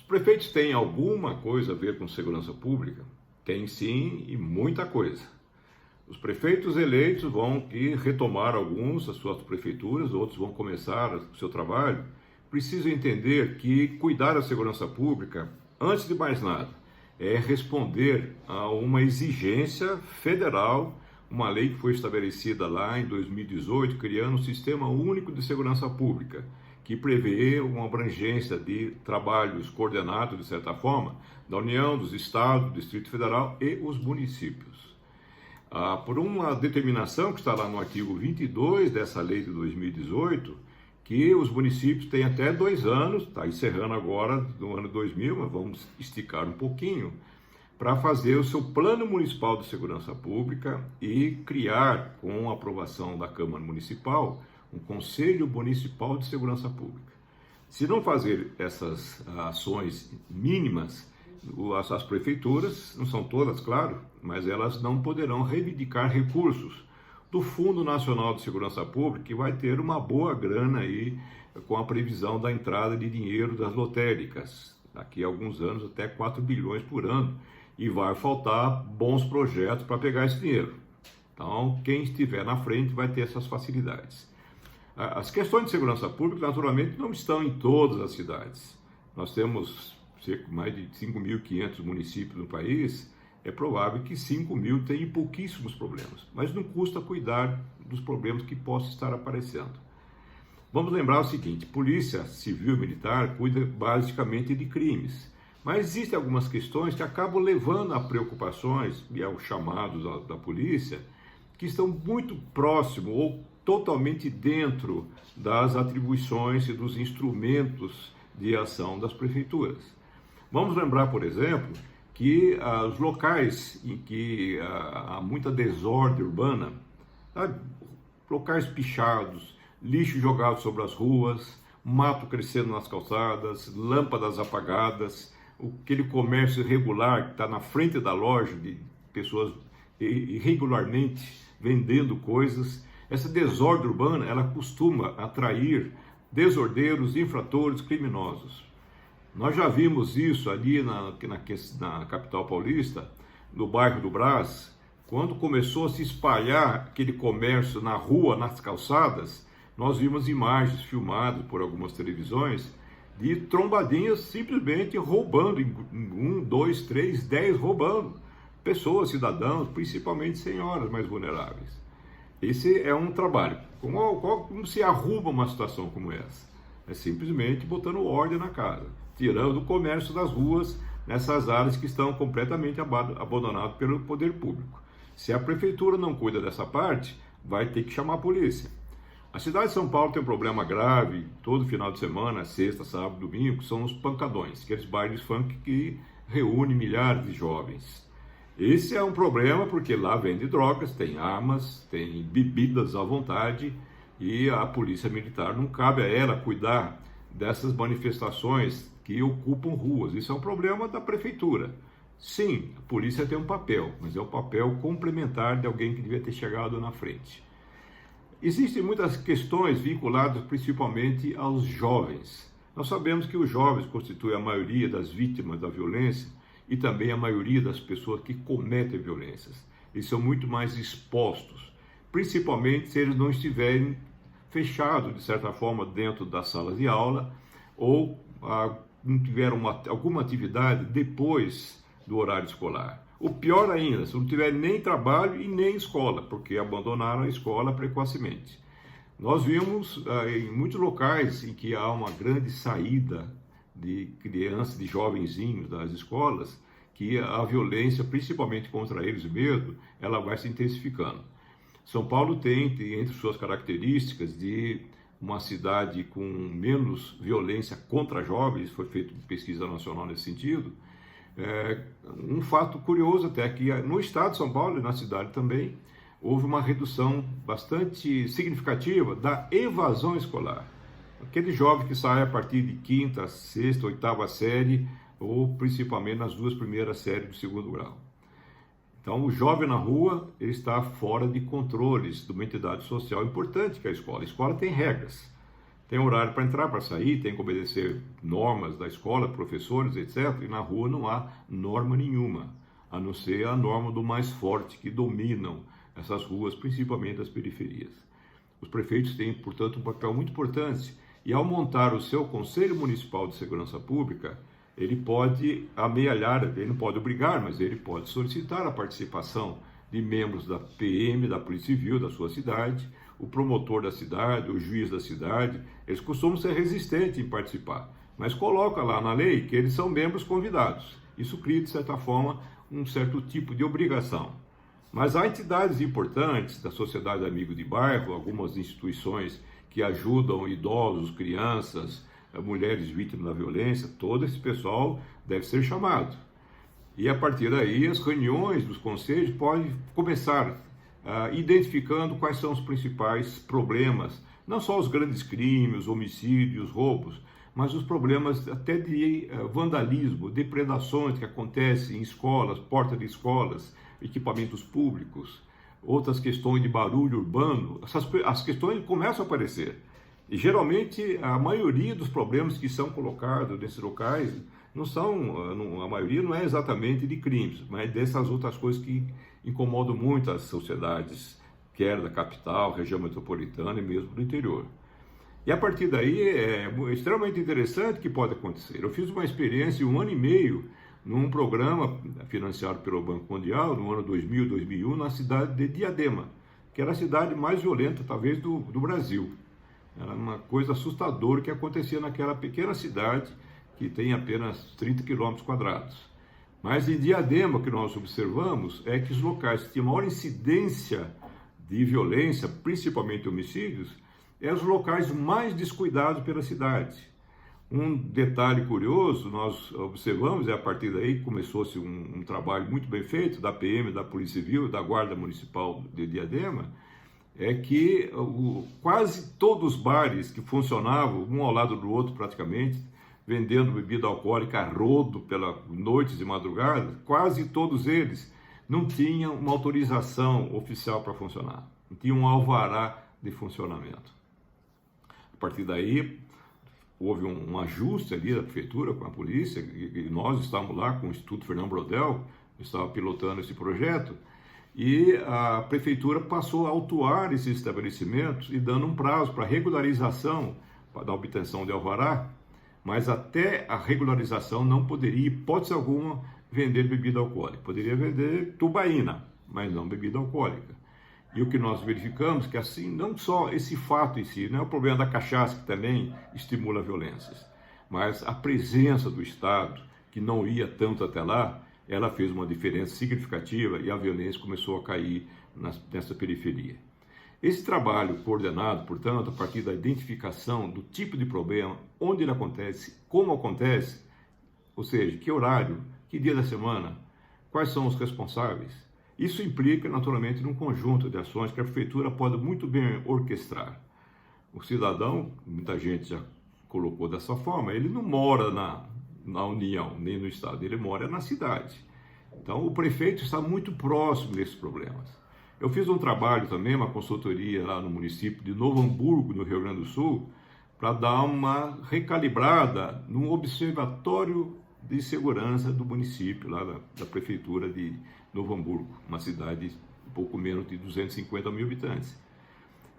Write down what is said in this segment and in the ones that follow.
prefeitos têm alguma coisa a ver com segurança pública? Tem sim, e muita coisa. Os prefeitos eleitos vão retomar alguns das suas prefeituras, outros vão começar o seu trabalho. Precisam entender que cuidar da segurança pública, antes de mais nada, é responder a uma exigência federal, uma lei que foi estabelecida lá em 2018, criando um Sistema Único de Segurança Pública, que prevê uma abrangência de trabalhos coordenados, de certa forma, da União, dos Estados, do Distrito Federal e os municípios. Por uma determinação que está lá no artigo 22 dessa lei de 2018, que os municípios têm até 2 anos, está encerrando agora no ano 2000, mas vamos esticar um pouquinho, para fazer o seu Plano Municipal de Segurança Pública e criar, com a aprovação da Câmara Municipal, um Conselho Municipal de Segurança Pública. Se não fazer essas ações mínimas, as prefeituras, não são todas, claro, mas elas não poderão reivindicar recursos do Fundo Nacional de Segurança Pública, que vai ter uma boa grana aí com a previsão da entrada de dinheiro das lotéricas, daqui a alguns anos até 4 bilhões por ano, e vai faltar bons projetos para pegar esse dinheiro. Então, quem estiver na frente vai ter essas facilidades. As questões de segurança pública, naturalmente, não estão em todas as cidades. Nós temos mais de 5.500 municípios no país, é provável que 5.000 tenham pouquíssimos problemas, mas não custa cuidar dos problemas que possam estar aparecendo. Vamos lembrar o seguinte, Polícia Civil e Militar cuida basicamente de crimes, mas existem algumas questões que acabam levando a preocupações e aos chamados da polícia, que estão muito próximos ou totalmente dentro das atribuições e dos instrumentos de ação das prefeituras. Vamos lembrar, por exemplo, que os locais em que há muita desordem urbana, locais pichados, lixo jogado sobre as ruas, mato crescendo nas calçadas, lâmpadas apagadas, aquele comércio irregular que está na frente da loja de pessoas irregularmente vendendo coisas. Essa desordem urbana, ela costuma atrair desordeiros, infratores, criminosos. Nós já vimos isso ali na capital paulista, no bairro do Brás, quando começou a se espalhar aquele comércio na rua, nas calçadas, nós vimos imagens filmadas por algumas televisões de trombadinhas simplesmente roubando, em 1, 2, 3, 10 roubando, pessoas, cidadãos, principalmente senhoras mais vulneráveis. Esse é um trabalho. Como se arruma uma situação como essa? É simplesmente botando ordem na casa, tirando o comércio das ruas nessas áreas que estão completamente abandonadas pelo poder público. Se a prefeitura não cuida dessa parte, vai ter que chamar a polícia. A cidade de São Paulo tem um problema grave, todo final de semana, sexta, sábado, domingo, que são os pancadões, aqueles bailes funk que reúnem milhares de jovens. Esse é um problema porque lá vende drogas, tem armas, tem bebidas à vontade e a polícia militar não cabe a ela cuidar dessas manifestações que ocupam ruas. Isso é um problema da prefeitura. Sim, a polícia tem um papel, mas é um papel complementar de alguém que devia ter chegado na frente. Existem muitas questões vinculadas principalmente aos jovens. Nós sabemos que os jovens constituem a maioria das vítimas da violência e também a maioria das pessoas que cometem violências. Eles são muito mais expostos, principalmente se eles não estiverem fechados, de certa forma, dentro das salas de aula ou não tiveram alguma atividade depois do horário escolar. O pior ainda, se não tiver nem trabalho e nem escola, porque abandonaram a escola precocemente. Nós vimos em muitos locais em que há uma grande saída de crianças, de jovenzinhos das escolas, que a violência, principalmente contra eles mesmos, ela vai se intensificando. São Paulo tem entre suas características de uma cidade com menos violência contra jovens, foi feita pesquisa nacional nesse sentido. Um fato curioso até que no estado de São Paulo e na cidade também houve uma redução bastante significativa da evasão escolar. Aquele jovem que sai a partir de 5ª, 6ª, 8ª série ou principalmente nas 2 primeiras séries do 2º grau. Então o jovem na rua ele está fora de controles de uma entidade social importante que é a escola. A escola tem regras. Tem horário para entrar, para sair, tem que obedecer normas da escola, professores, etc. E na rua não há norma nenhuma, a não ser a norma do mais forte, que dominam essas ruas, principalmente as periferias. Os prefeitos têm, portanto, um papel muito importante, e ao montar o seu Conselho Municipal de Segurança Pública, ele pode amealhar, ele não pode obrigar, mas ele pode solicitar a participação de membros da PM, da Polícia Civil da sua cidade, o promotor da cidade, o juiz da cidade. Eles costumam ser resistentes em participar, mas coloca lá na lei que eles são membros convidados. Isso cria, de certa forma, um certo tipo de obrigação. Mas há entidades importantes da sociedade amigo de bairro, algumas instituições que ajudam idosos, crianças, mulheres vítimas da violência. Todo esse pessoal deve ser chamado. E a partir daí, as reuniões dos conselhos podem começar identificando quais são os principais problemas, não só os grandes crimes, homicídios, roubos, mas os problemas até de vandalismo, depredações que acontecem em escolas, portas de escolas, equipamentos públicos, outras questões de barulho urbano. As questões começam a aparecer. E geralmente a maioria dos problemas que são colocados nesses locais não são, a maioria não é exatamente de crimes, mas dessas outras coisas que incomodam muito as sociedades, quer da capital, região metropolitana e mesmo do interior. E a partir daí é extremamente interessante o que pode acontecer. Eu fiz uma experiência de 1 ano e meio num programa financiado pelo Banco Mundial, no ano 2000, 2001, na cidade de Diadema, que era a cidade mais violenta, talvez, do Brasil. Era uma coisa assustadora que acontecia naquela pequena cidade, que tem apenas 30 quilômetros quadrados. Mas em Diadema, o que nós observamos é que os locais que tinham maior incidência de violência, principalmente homicídios, eram os locais mais descuidados pela cidade. Um detalhe curioso, nós observamos, e a partir daí começou-se um trabalho muito bem feito da PM, da Polícia Civil, da Guarda Municipal de Diadema, é que quase todos os bares que funcionavam, um ao lado do outro praticamente, vendendo bebida alcoólica a rodo pelas noites e madrugadas, quase todos eles não tinham uma autorização oficial para funcionar, não tinham um alvará de funcionamento. A partir daí, houve um ajuste ali da prefeitura com a polícia, e nós estávamos lá com o Instituto Fernando Brodel, eu estava pilotando esse projeto, e a prefeitura passou a autuar esses estabelecimentos e dando um prazo para regularização da obtenção de alvará, mas até a regularização não poderia, hipótese alguma, vender bebida alcoólica. Poderia vender tubaína, mas não bebida alcoólica. E o que nós verificamos é que assim, não só esse fato em si, não é o problema da cachaça, que também estimula violências, mas a presença do Estado, que não ia tanto até lá, ela fez uma diferença significativa e a violência começou a cair nessa periferia. Esse trabalho coordenado, portanto, a partir da identificação do tipo de problema, onde ele acontece, como acontece, ou seja, que horário, que dia da semana, quais são os responsáveis, isso implica, naturalmente, num conjunto de ações que a prefeitura pode muito bem orquestrar. O cidadão, muita gente já colocou dessa forma, ele não mora na União, nem no Estado, ele mora na cidade. Então, o prefeito está muito próximo desses problemas. Eu fiz um trabalho também, uma consultoria lá no município de Novo Hamburgo, no Rio Grande do Sul, para dar uma recalibrada no observatório de segurança do município, lá da prefeitura de Novo Hamburgo, uma cidade um pouco menos de 250 mil habitantes.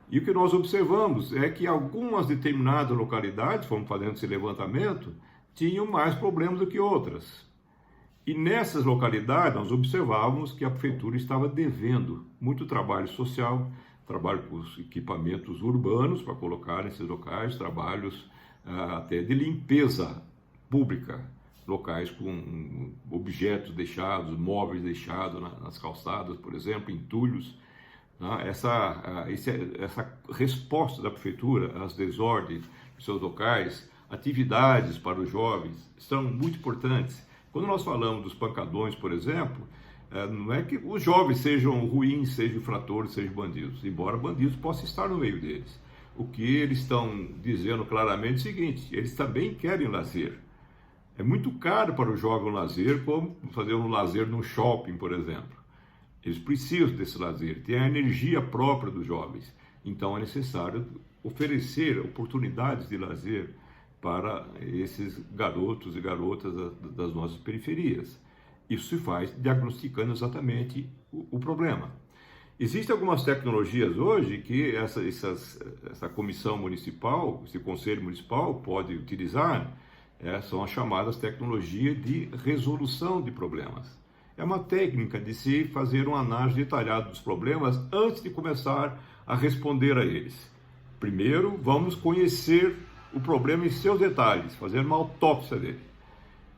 E o que nós observamos é que algumas determinadas localidades, fomos fazendo esse levantamento, tinham mais problemas do que outras. E nessas localidades nós observávamos que a prefeitura estava devendo muito trabalho social, trabalho com os equipamentos urbanos para colocar nesses locais, trabalhos até de limpeza pública, locais com objetos deixados, móveis deixados nas calçadas, por exemplo, entulhos. Essa resposta da prefeitura às desordens dos seus locais, atividades para os jovens, são muito importantes. Quando nós falamos dos pancadões, por exemplo, não é que os jovens sejam ruins, sejam infratores, sejam bandidos, embora bandidos possam estar no meio deles. O que eles estão dizendo claramente é o seguinte: eles também querem lazer. É muito caro para o jovem o lazer, como fazer um lazer num shopping, por exemplo. Eles precisam desse lazer, tem a energia própria dos jovens. Então é necessário oferecer oportunidades de lazer para esses garotos e garotas das nossas periferias. Isso se faz diagnosticando exatamente o problema. Existem algumas tecnologias hoje que essa comissão municipal, esse conselho municipal pode utilizar, são as chamadas tecnologias de resolução de problemas. É uma técnica de se fazer uma análise detalhada dos problemas antes de começar a responder a eles. Primeiro, vamos conhecer o problema em seus detalhes, fazer uma autópsia dele.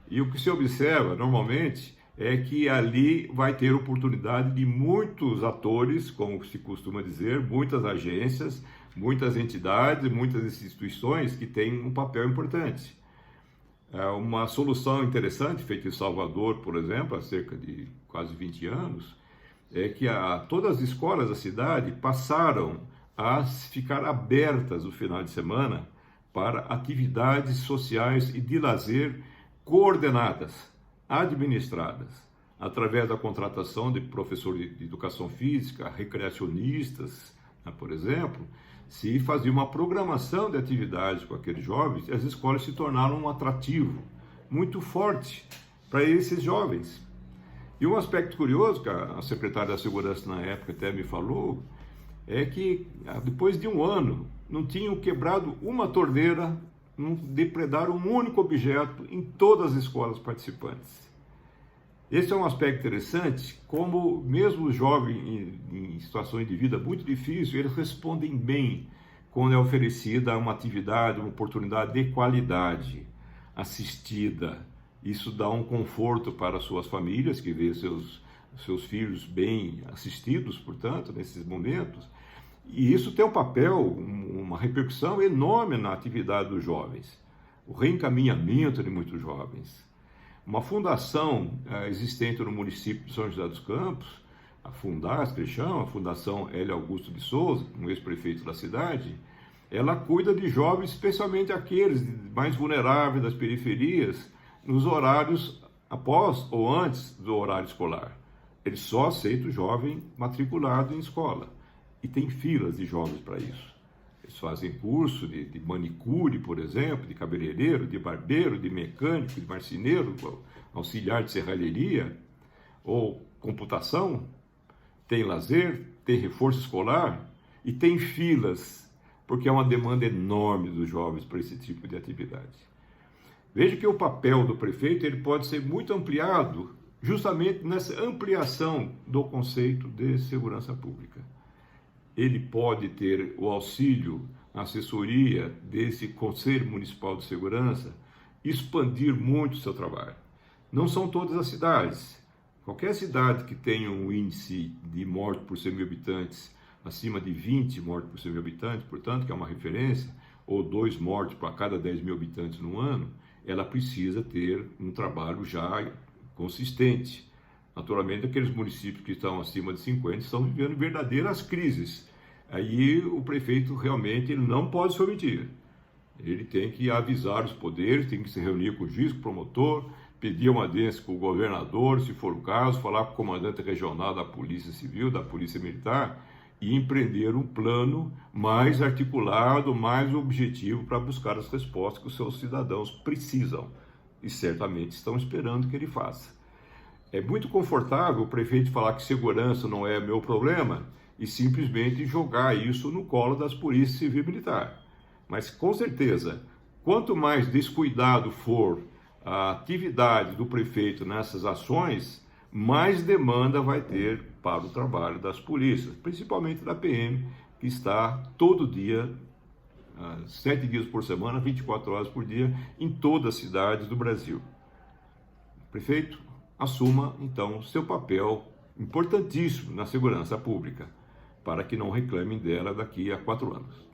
E o que se observa, normalmente, é que ali vai ter oportunidade de muitos atores, como se costuma dizer, muitas agências, muitas entidades, muitas instituições que têm um papel importante. Uma solução interessante, feita em Salvador, por exemplo, há cerca de quase 20 anos, é que todas as escolas da cidade passaram a ficar abertas no final de semana para atividades sociais e de lazer coordenadas, administradas, através da contratação de professores de educação física, recreacionistas, por exemplo. Se fazia uma programação de atividades com aqueles jovens, as escolas se tornaram um atrativo muito forte para esses jovens. E um aspecto curioso, que a secretária da Segurança na época até me falou, é que depois de um ano não tinham quebrado uma torneira, não depredaram um único objeto em todas as escolas participantes. Esse é um aspecto interessante, como mesmo os jovens em situações de vida muito difíceis, eles respondem bem quando é oferecida uma atividade, uma oportunidade de qualidade, assistida. Isso dá um conforto para suas famílias, que vê seus filhos bem assistidos, portanto, nesses momentos. E isso tem um papel, uma repercussão enorme na atividade dos jovens, o reencaminhamento de muitos jovens. Uma fundação existente no município de São José dos Campos, a Fundas, que chama, a Fundação Hélio Augusto de Souza, um ex-prefeito da cidade, ela cuida de jovens, especialmente aqueles mais vulneráveis das periferias, nos horários após ou antes do horário escolar. Ele só aceita o jovem matriculado em escola. E tem filas de jovens para isso. Eles fazem curso de manicure, por exemplo, de cabeleireiro, de barbeiro, de mecânico, de marceneiro, auxiliar de serralheria, ou computação. Tem lazer, tem reforço escolar e tem filas, porque é uma demanda enorme dos jovens para esse tipo de atividade. Veja que o papel do prefeito ele pode ser muito ampliado justamente nessa ampliação do conceito de segurança pública. Ele pode ter o auxílio, a assessoria desse Conselho Municipal de Segurança, expandir muito o seu trabalho. Não são todas as cidades. Qualquer cidade que tenha um índice de morte por 100 mil habitantes acima de 20 mortes por 100 mil habitantes, portanto, que é uma referência, ou 2 mortes para cada 10 mil habitantes no ano, ela precisa ter um trabalho já consistente. Naturalmente, aqueles municípios que estão acima de 50 estão vivendo verdadeiras crises. Aí o prefeito realmente ele não pode se omitir. Ele tem que avisar os poderes, tem que se reunir com o juiz, com o promotor, pedir uma audiência com o governador, se for o caso, falar com o comandante regional da Polícia Civil, da Polícia Militar, e empreender um plano mais articulado, mais objetivo para buscar as respostas que os seus cidadãos precisam e certamente estão esperando que ele faça. É muito confortável o prefeito falar que segurança não é meu problema e simplesmente jogar isso no colo das polícias civil e militar. Mas, com certeza, quanto mais descuidado for a atividade do prefeito nessas ações, mais demanda vai ter para o trabalho das polícias, principalmente da PM, que está todo dia, 7 dias por semana, 24 horas por dia, em todas as cidades do Brasil. Prefeito, assuma, então, seu papel importantíssimo na segurança pública, para que não reclamem dela daqui a 4 anos.